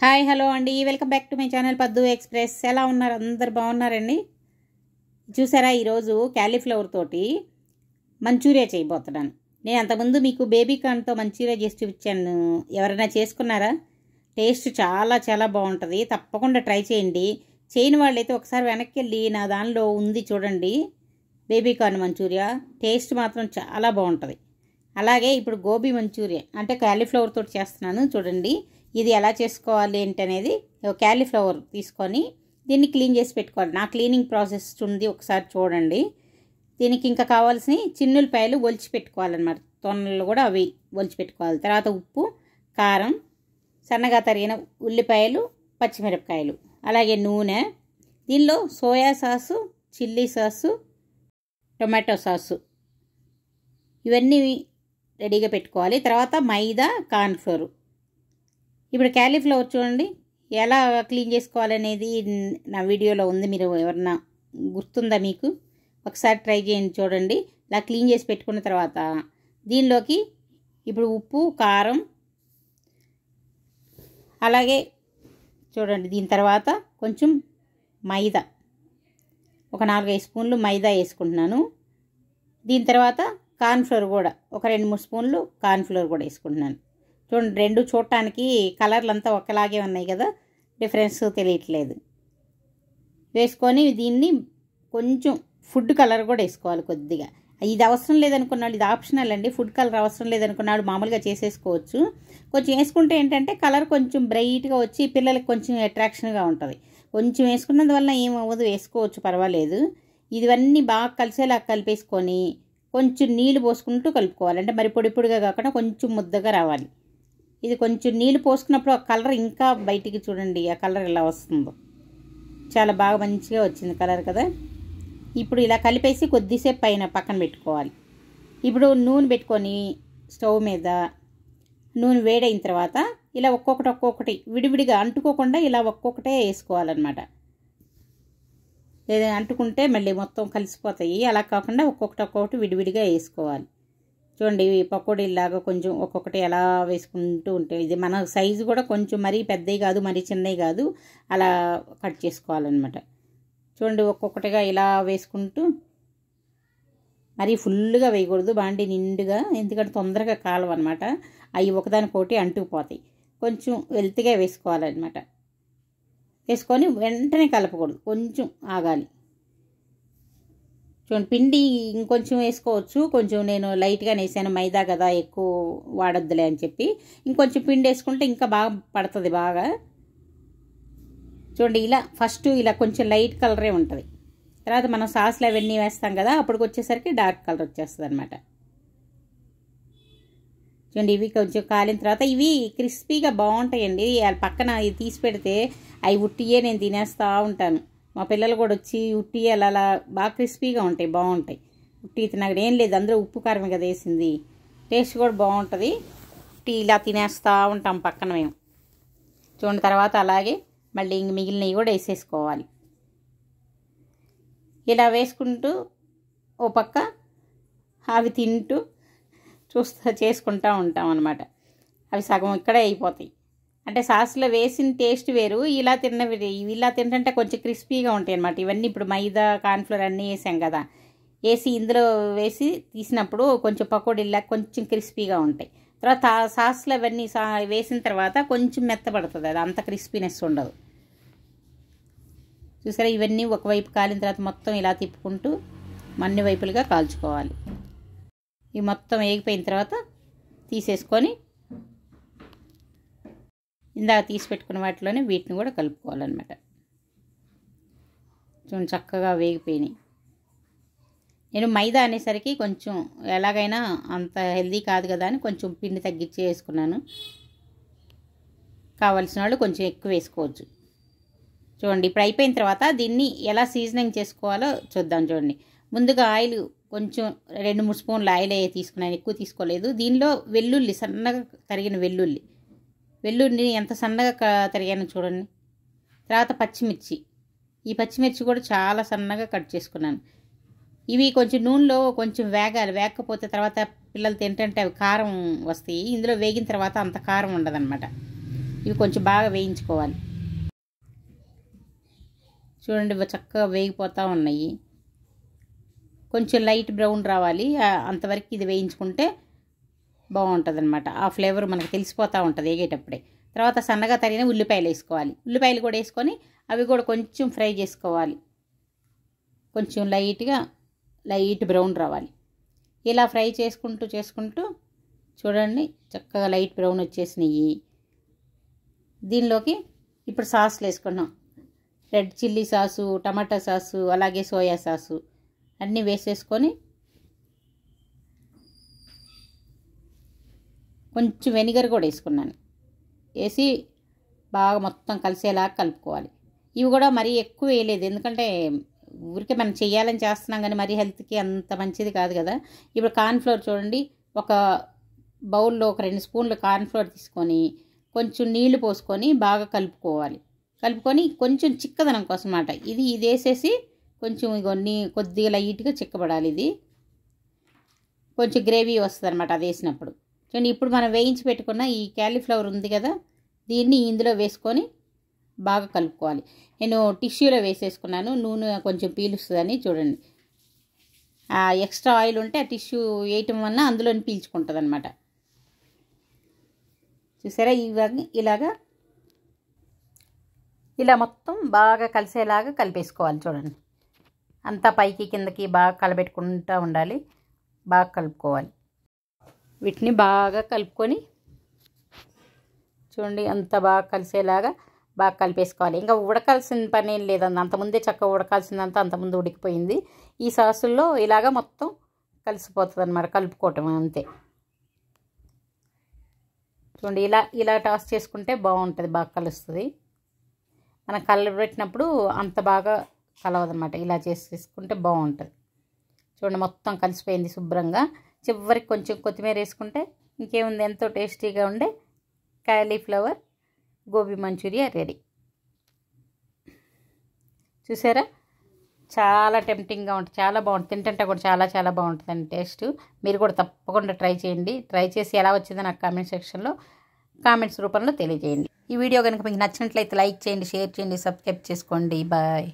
Hi hello అండి, welcome back to my channel పద్దు express. ఎలా ఉన్నారు? అందరు బాగున్నారండి. చూసారా, ఈరోజు క్యాలీఫ్లవర్ తోటి మంచూరియా చేయబోతున్నాను. నేను అంతకుముందు మీకు బేబీ కార్న్తో మంచూరియా చేసి చూపించాను. ఎవరైనా చేసుకున్నారా? టేస్ట్ చాలా చాలా బాగుంటుంది. తప్పకుండా ట్రై చేయండి. చేయని వాళ్ళైతే ఒకసారి వెనక్కి వెళ్ళి నా దానిలో ఉంది చూడండి, బేబీ కార్న్ మంచూరియా. టేస్ట్ మాత్రం చాలా బాగుంటుంది. అలాగే ఇప్పుడు గోబీ మంచూరియా అంటే క్యాలీఫ్లవర్ తోటి చేస్తున్నాను. చూడండి ఇది ఎలా చేసుకోవాలి ఏంటనేది. క్యాలీఫ్లవర్ తీసుకొని దీన్ని క్లీన్ చేసి పెట్టుకోవాలి. నా క్లీనింగ్ ప్రాసెస్ ఉంది, ఒకసారి చూడండి. దీనికి ఇంకా కావాల్సిన చిన్నులపాయలు ఒలిచి పెట్టుకోవాలన్నమాట. తొనలు కూడా అవి ఒలిచి పెట్టుకోవాలి. తర్వాత ఉప్పు, కారం, సన్నగా తరిగిన ఉల్లిపాయలు, పచ్చిమిరపకాయలు, అలాగే నూనె. దీనిలో soya sauce, chilli sauce, tomato sauce ఇవన్నీ రెడీగా పెట్టుకోవాలి. తర్వాత మైదా, కార్న్ఫ్లోర్. ఇప్పుడు క్యాలీఫ్లవర్ చూడండి ఎలా క్లీన్ చేసుకోవాలనేది నా వీడియోలో ఉంది. మీరు ఎవరన్నా గుర్తుందా మీకు? ఒకసారి ట్రై చేయండి. చూడండి ఇలా క్లీన్ చేసి పెట్టుకున్న తర్వాత దీనిలోకి ఇప్పుడు ఉప్పు, కారం, అలాగే చూడండి దీని తర్వాత కొంచెం మైదా, ఒక 4-5 స్పూన్లు మైదా వేసుకుంటున్నాను. దీని తర్వాత కార్న్ఫ్లోర్ కూడా ఒక 2-3 స్పూన్లు కార్న్ఫ్లోర్ కూడా వేసుకుంటున్నాను. చూడండి రెండు చూడటానికి కలర్లు అంతా ఒకలాగే ఉన్నాయి కదా, డిఫరెన్స్ తెలియట్లేదు. వేసుకొని దీన్ని కొంచెం ఫుడ్ కలర్ కూడా వేసుకోవాలి కొద్దిగా. ఇది అవసరం లేదనుకున్నాడు, ఇది ఆప్షనల్ అండి. ఫుడ్ కలర్ అవసరం లేదనుకున్నాడు మామూలుగా చేసేసుకోవచ్చు. కొంచెం వేసుకుంటే ఏంటంటే కలర్ కొంచెం బ్రైట్గా వచ్చి పిల్లలకి కొంచెం అట్రాక్షన్గా ఉంటుంది. కొంచెం వేసుకున్నందువల్ల ఏమవ్వదు, వేసుకోవచ్చు, పర్వాలేదు. ఇవన్నీ బాగా కలిసేలా కలిపేసుకొని కొంచెం నీళ్ళు పోసుకుంటూ కలుపుకోవాలి. అంటే మరి పొడి పొడిగా కాకుండా కొంచెం ముద్దగా రావాలి. ఇది కొంచెం నీళ్ళు పోసుకున్నప్పుడు ఆ కలర్ ఇంకా బయటికి చూడండి, ఆ కలర్ ఎలా వస్తుందో. చాలా బాగా మంచిగా వచ్చింది కలర్ కదా. ఇప్పుడు ఇలా కలిపేసి కొద్దిసేపు పక్కన పెట్టుకోవాలి. ఇప్పుడు నూనె పెట్టుకొని స్టవ్ మీద నూనె వేడైన తర్వాత ఇలా ఒక్కొక్కటి విడివిడిగా అంటుకోకుండా ఇలా ఒక్కొక్కటే వేసుకోవాలన్నమాట. లేదా అంటుకుంటే మళ్ళీ మొత్తం కలిసిపోతాయి. అలా కాకుండా ఒక్కొక్కటి విడివిడిగా వేసుకోవాలి. చూడండి పకోడీలాగా కొంచెం ఒక్కొక్కటి ఎలా వేసుకుంటూ ఉంటే, ఇది మన సైజు కూడా కొంచెం మరీ పెద్దవి కాదు, మరీ చిన్నవి కాదు, అలా కట్ చేసుకోవాలన్నమాట. చూడండి ఒక్కొక్కటిగా ఇలా వేసుకుంటూ, మరీ ఫుల్గా వేయకూడదు, బాండి నిండుగా, ఎందుకంటే తొందరగా కాలవన్నమాట. అవి ఒకదానికొకటి అంటుకుపోతాయి. కొంచెం వెల్తిగా వేసుకోవాలన్నమాట. వేసుకొని వెంటనే కలపకూడదు, కొంచెం ఆగాలి. చూడండి పిండి ఇంకొంచెం వేసుకోవచ్చు. కొంచెం నేను లైట్గా వేసాను, మైదా కదా ఎక్కువ వాడొద్దులే అని చెప్పి. ఇంకొంచెం పిండి వేసుకుంటే ఇంకా బాగా పడుతుంది బాగా. చూడండి ఇలా ఫస్ట్ ఇలా కొంచెం లైట్ కలరే ఉంటుంది. తర్వాత మనం సాస్లు అవన్నీ వేస్తాం కదా, అప్పటికి వచ్చేసరికి డార్క్ కలర్ వచ్చేస్తుంది అనమాట. చూడండి ఇవి కొంచెం కాలిన తర్వాత ఇవి క్రిస్పీగా బాగుంటాయండి. పక్కన ఇవి తీసి పెడితే అవి ఉట్టియే నేను తినేస్తూ ఉంటాను. మా పిల్లలు కూడా వచ్చి ఉట్టి అలా బాగా క్రిస్పీగా ఉంటాయి, బాగుంటాయి. ఉట్టి తినగడ ఏం లేదు, అందరూ ఉప్పు కారమే కదా వేసింది, టేస్ట్ కూడా బాగుంటుంది. ఉట్టి ఇలా తినేస్తూ ఉంటాం పక్కన మేము. చూడండి తర్వాత అలాగే మళ్ళీ ఇంక మిగిలినవి కూడా వేసేసుకోవాలి. ఇలా వేసుకుంటూ ఓ పక్క అవి తింటూ చేసుకుంటూ ఉంటాం అన్నమాట. అవి సగం ఇక్కడే అయిపోతాయి. అంటే సాస్లో వేసిన టేస్ట్ వేరు, ఇలా ఇలా తింటుంటే కొంచెం క్రిస్పీగా ఉంటాయి అన్నమాట. ఇవన్నీ ఇప్పుడు మైదా, కార్న్ఫ్లోర్ అన్నీ వేసాం కదా, వేసి ఇందులో వేసి తీసినప్పుడు కొంచెం పకోడీలా కొంచెం క్రిస్పీగా ఉంటాయి. తర్వాత సాస్లో అవన్నీ వేసిన తర్వాత కొంచెం మెత్తపడుతుంది, అది అంత క్రిస్పీనెస్ ఉండదు. చూసారా ఇవన్నీ ఒకవైపు కాలిన తర్వాత మొత్తం ఇలా తిప్పుకుంటూ అన్ని వైపులుగా కాల్చుకోవాలి. ఇవి మొత్తం వేగిపోయిన తర్వాత తీసేసుకొని ఇందాక తీసి పెట్టుకున్న వాటిలోనే వీటిని కూడా కలుపుకోవాలన్నమాట. చూడండి చక్కగా వేగిపోయినాయి. నేను మైదా అనేసరికి కొంచెం ఎలాగైనా అంత హెల్దీ కాదు కదా అని కొంచెం పిండి తగ్గించి వేసుకున్నాను. కావలసిన వాళ్ళు కొంచెం ఎక్కువ వేసుకోవచ్చు. చూడండి ఇప్పుడు అయిపోయిన తర్వాత దీన్ని ఎలా సీజనింగ్ చేసుకోవాలో చూద్దాం. చూడండి ముందుగా ఆయిల్ కొంచెం 2-3 స్పూన్లు ఆయిల్ తీసుకున్నాను, ఎక్కువ తీసుకోలేదు. దీనిలో వెల్లుల్లి, సన్నగా తరిగిన వెల్లుల్లి ఎంత సన్నగా తరిగానో చూడండి. తర్వాత పచ్చిమిర్చి, ఈ పచ్చిమిర్చి కూడా చాలా సన్నగా కట్ చేసుకున్నాను. ఇవి కొంచెం నూనెలో కొంచెం వేగాలి, వేగకపోతే తర్వాత పిల్లలు తింటుంటే అవి కారం వస్తాయి. ఇందులో వేగిన తర్వాత అంత కారం ఉండదన్నమాట. ఇవి కొంచెం బాగా వేయించుకోవాలి. చూడండి చక్కగా వేగిపోతూ ఉన్నాయి. కొంచెం లైట్ బ్రౌన్ రావాలి, అంతవరకు ఇది వేయించుకుంటే బాగుంటుంది అనమాట. ఆ ఫ్లేవర్ మనకు తెలిసిపోతూ ఉంటుంది వేగేటప్పుడే. తర్వాత సన్నగా తరిగిన ఉల్లిపాయలు వేసుకోవాలి. ఉల్లిపాయలు కూడా వేసుకొని అవి కూడా కొంచెం ఫ్రై చేసుకోవాలి. కొంచెం లైట్ బ్రౌన్ రావాలి. ఇలా ఫ్రై చేసుకుంటూ చూడండి చక్కగా లైట్ బ్రౌన్ వచ్చేసినాయి. దీనిలోకి ఇప్పుడు సాస్లు వేసుకున్నాం. రెడ్ చిల్లీ సాసు, టమాటా సాసు, అలాగే సోయా సాసు అన్నీ వేసేసుకొని కొంచెం వెనిగర్ కూడా వేసుకున్నాను. వేసి బాగా మొత్తం కలిసేలాగా కలుపుకోవాలి. ఇవి కూడా మరీ ఎక్కువ వేయలేదు, ఎందుకంటే ఊరికే మనం చెయ్యాలని చేస్తున్నాం కానీ మరీ హెల్త్కి అంత మంచిది కాదు కదా. ఇప్పుడు కార్న్ఫ్లోర్ చూడండి, ఒక బౌల్లో ఒక 2 స్పూన్లు కార్న్ఫ్లోర్ తీసుకొని కొంచెం నీళ్లు పోసుకొని బాగా కలుపుకోవాలి. కలుపుకొని కొంచెం చిక్కదనం కోసం అన్నమాట. ఇది వేసేసి కొంచెం కొద్దిగా లైట్గా చిక్కబడాలి. ఇది కొంచెం గ్రేవీ వస్తుంది అనమాట అది వేసినప్పుడు. చూడండి ఇప్పుడు మనం వేయించి పెట్టుకున్న ఈ క్యాలీఫ్లవర్ ఉంది కదా, దీన్ని ఇందులో వేసుకొని బాగా కలుపుకోవాలి. నేను టిష్యూలో వేసేసుకున్నాను, నూనె కొంచెం పీలుస్తుందని. చూడండి ఆ ఎక్స్ట్రా ఆయిల్ ఉంటే ఆ టిష్యూ వేయటం వల్ల అందులోని పీల్చుకుంటుంది అనమాట. చూసారా ఇలా మొత్తం బాగా కలిసేలాగా కలిపేసుకోవాలి. చూడండి అంతా పైకి కిందకి బాగా కలబెట్టుకుంటూ ఉండాలి, బాగా కలుపుకోవాలి. వీటిని బాగా కలుపుకొని చూడండి అంత బాగా కలిసేలాగా బాగా కలిపేసుకోవాలి. ఇంకా ఉడకాల్సిన పని ఏం లేదండి, అంతకుముందే చక్కగా ఉడకాల్సిందంతా అంతకుముందు ఉడికిపోయింది. ఈ సాసుల్లో ఇలాగ మొత్తం కలిసిపోతుంది అన్నమాట, కలుపుకోవటం అంతే. చూడండి ఇలా టాస్ చేసుకుంటే బాగుంటుంది, బాగా కలుస్తుంది. మనం కలబెట్టినప్పుడు అంత బాగా కలవదన్నమాట. ఇలా చేసుకుంటే బాగుంటుంది. చూడండి మొత్తం కలిసిపోయింది శుభ్రంగా. చివరికి కొంచెం కొత్తిమీర వేసుకుంటే ఇంకేముంది, ఎంతో టేస్టీగా ఉండే కాలీఫ్లవర్ గోబీ మంచూరియా రెడీ. చూసారా చాలా టెంప్టింగ్గా ఉంటుంది, చాలా బాగుంటుంది. తింటుంటే కూడా చాలా బాగుంటుందండి టేస్ట్. మీరు కూడా తప్పకుండా ట్రై చేయండి. ట్రై చేసి ఎలా వచ్చిందో నాకు కామెంట్ సెక్షన్లో కామెంట్స్ రూపంలో తెలియజేయండి. ఈ వీడియో కనుక మీకు నచ్చినట్లయితే లైక్ చేయండి, షేర్ చేయండి, సబ్స్క్రైబ్ చేసుకోండి. బాయ్.